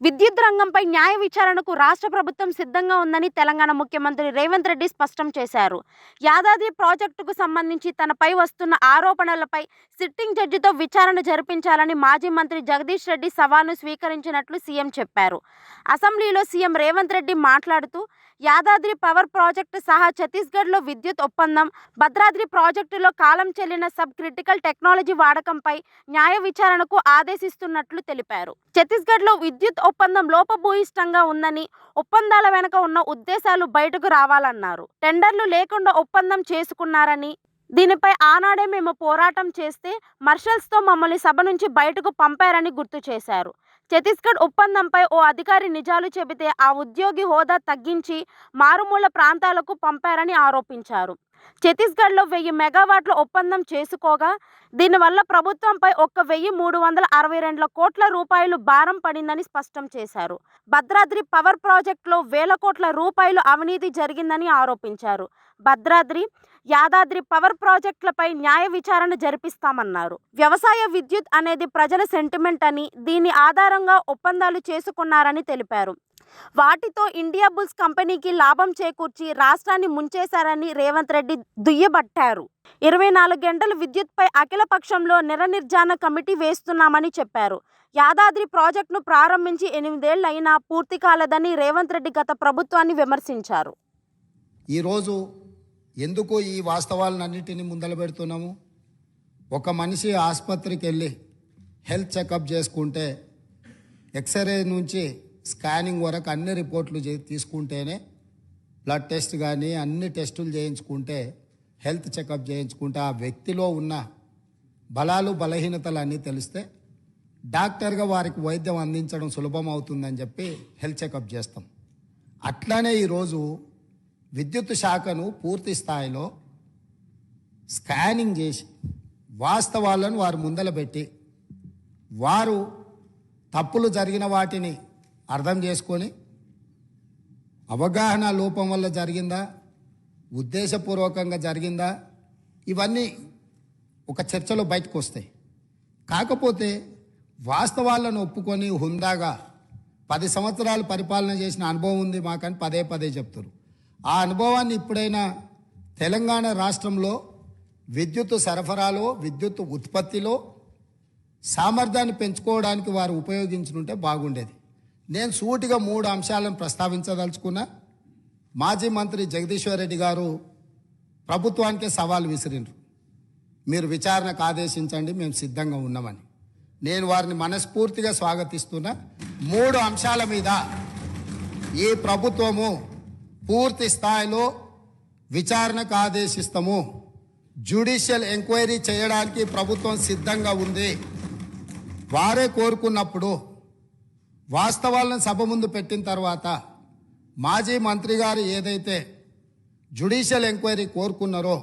విద్యుత్ రంగంపై న్యాయ విచారణకు రాష్ట్ర ప్రభుత్వం సిద్ధంగా ఉందని తెలంగాణ ముఖ్యమంత్రి రేవంత్ రెడ్డి స్పష్టం చేశారు. యాదాద్రి ప్రాజెక్టుకు సంబంధించి తనపై వస్తున్న ఆరోపణలపై సిట్టింగ్ జడ్జితో విచారణ జరిపించాలని మాజీ మంత్రి జగదీష్ రెడ్డి సవాల్ను స్వీకరించినట్లు సీఎం చెప్పారు. అసెంబ్లీలో సీఎం రేవంత్ రెడ్డి మాట్లాడుతూ యాదాద్రి పవర్ ప్రాజెక్టు సహా ఛత్తీస్గఢ్లో విద్యుత్ ఒప్పందం, భద్రాద్రి ప్రాజెక్టులో కాలం చెల్లిన సబ్ క్రిటికల్ టెక్నాలజీ వాడకంపై న్యాయ విచారణకు ఆదేశిస్తున్నట్లు తెలిపారు. ఛత్తీస్గఢ్లో విద్యుత్ ఒప్పందం లోపభూయిష్టంగా ఉందని, ఒప్పందాల వెనుక ఉన్న ఉద్దేశాలు బయటకు రావాలన్నారు. టెండర్లు లేకుండా ఒప్పందం చేసుకున్నారని, దీనిపై ఆనాడే మేము పోరాటం చేస్తే మార్షల్స్తో మమ్మల్ని సభ నుంచి బయటకు పంపారని గుర్తు చేశారు. ఛత్తీస్గఢ్ ఒప్పందంపై ఓ అధికారి నిజాలు చెబితే ఆ ఉద్యోగి హోదా తగ్గించి మారుమూల ప్రాంతాలకు పంపారని ఆరోపించారు. ఛత్తీస్గఢ్లో 1000 మెగావాట్ల ఒప్పందం చేసుకోగా దీనివల్ల ప్రభుత్వంపై 1,362 కోట్ల రూపాయలు భారం పడిందని స్పష్టం చేశారు. భద్రాద్రి పవర్ ప్రాజెక్టులో వేల కోట్ల రూపాయలు అవినీతి జరిగిందని ఆరోపించారు. భద్రాద్రి, యాదాద్రి పవర్ ప్రాజెక్టులపై న్యాయ విచారణ జరిపిస్తామన్నారు. వ్యవసాయ విద్యుత్ అనేది ప్రజల సెంటిమెంట్ అని, దీని ఆధారంగా ఒప్పందాలు చేసుకున్నారని తెలిపారు. వాటితో ఇండియా బుల్స్ కంపెనీకి లాభం చేకూర్చి రాష్ట్రాన్ని ముంచేశారని రేవంత్ రెడ్డి దుయ్యబట్టారు. 24 గంటలు విద్యుత్పై అఖిల పక్షంలో నిరనిర్జాన కమిటీ వేస్తున్నామని చెప్పారు. యాదాద్రి ప్రాజెక్టును ప్రారంభించి 8 ఏళ్లు అయినా పూర్తి కాలేదని రేవంత్ రెడ్డి గత ప్రభుత్వాన్ని విమర్శించారు. ఈరోజు ఎందుకు ఈ వాస్తవాలన్నింటినీ ముందల పెడుతున్నాము? ఒక మనిషి ఆసుపత్రికి వెళ్ళి హెల్త్ చెకప్ చేసుకుంటే ఎక్స్రే నుంచి స్కానింగ్ వరకు అన్ని రిపోర్ట్లు తీసుకుంటేనే, బ్లడ్ టెస్ట్ కానీ అన్ని టెస్టులు చేయించుకుంటే, హెల్త్ చెకప్ చేయించుకుంటే ఆ వ్యక్తిలో ఉన్న బలాలు బలహీనతలు అన్నీ తెలిస్తే డాక్టర్గా వారికి వైద్యం అందించడం సులభం అవుతుందని చెప్పి హెల్త్ చెకప్ చేస్తాం. అట్లానే ఈరోజు విద్యుత్ శాఖను పూర్తి స్థాయిలో స్కానింగ్ చేసి వాస్తవాలను వారు ముందల పెట్టి, వారు తప్పులు జరిగిన వాటిని అర్థం చేసుకొని అవగాహన లోపం వల్ల జరిగిందా, ఉద్దేశపూర్వకంగా జరిగిందా, ఇవన్నీ ఒక చర్చలో బయటకు వస్తాయి. కాకపోతే వాస్తవాలను ఒప్పుకొని హుందాగా 10 సంవత్సరాలు పరిపాలన చేసిన అనుభవం ఉంది మాకని పదే పదే చెప్తారు. ఆ అనుభవాన్ని ఇప్పుడైనా తెలంగాణ రాష్ట్రంలో విద్యుత్ సరఫరాలో, విద్యుత్ ఉత్పత్తిలో సామర్థ్యాన్ని పెంచుకోవడానికి వారు ఉపయోగించుకుంటే బాగుండేది. నేను సూటిగా 3 అంశాలను ప్రస్తావించదలుచుకున్నా. మాజీ మంత్రి జగదీశ్వర్ రెడ్డి గారు ప్రభుత్వానికే సవాల్ విసిరిండ్రు. మీరు విచారణకు ఆదేశించండి, మేము సిద్ధంగా ఉన్నామని. నేను వారిని మనస్ఫూర్తిగా స్వాగతిస్తున్నా. 3 అంశాల మీద ఈ ప్రభుత్వము పూర్తి స్థాయిలో విచారణకు ఆదేశిస్తాము. జ్యుడిషియల్ ఎంక్వైరీ చేయడానికి ప్రభుత్వం సిద్ధంగా ఉంది. వారే కోరుకున్నప్పుడు వాస్తవాలను సభ ముందు పెట్టిన తర్వాత మాజీ మంత్రి గారు ఏదైతే జ్యుడిషియల్ ఎంక్వైరీ కోరుకున్నారో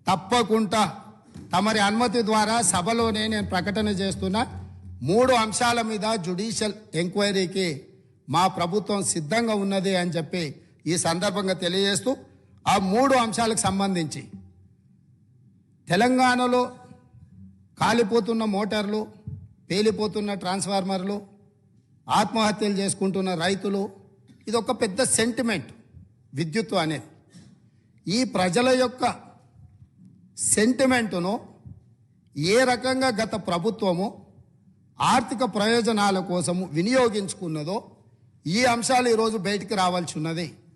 తప్పకుండా తమరి అనుమతి ద్వారా సభలోనే నేను ప్రకటన చేస్తున్నా. 3 అంశాల మీద జ్యుడిషియల్ ఎంక్వైరీకి మా ప్రభుత్వం సిద్ధంగా ఉన్నది అని చెప్పి ఈ సందర్భంగా తెలియజేస్తూ, ఆ 3 అంశాలకు సంబంధించి తెలంగాణలో కాలిపోతున్న మోటార్లు, పేలిపోతున్న ట్రాన్స్ఫార్మర్లు, ఆత్మహత్యలు చేసుకుంటున్న రైతులు, ఇది ఒక పెద్ద సెంటిమెంట్ విద్యుత్తు అనేది. ఈ ప్రజల యొక్క సెంటిమెంటును ఏ రకంగా గత ప్రభుత్వము ఆర్థిక ప్రయోజనాల కోసము వినియోగించుకున్నదో ఈ అంశాలు ఈరోజు బయటికి రావాల్సి ఉన్నది.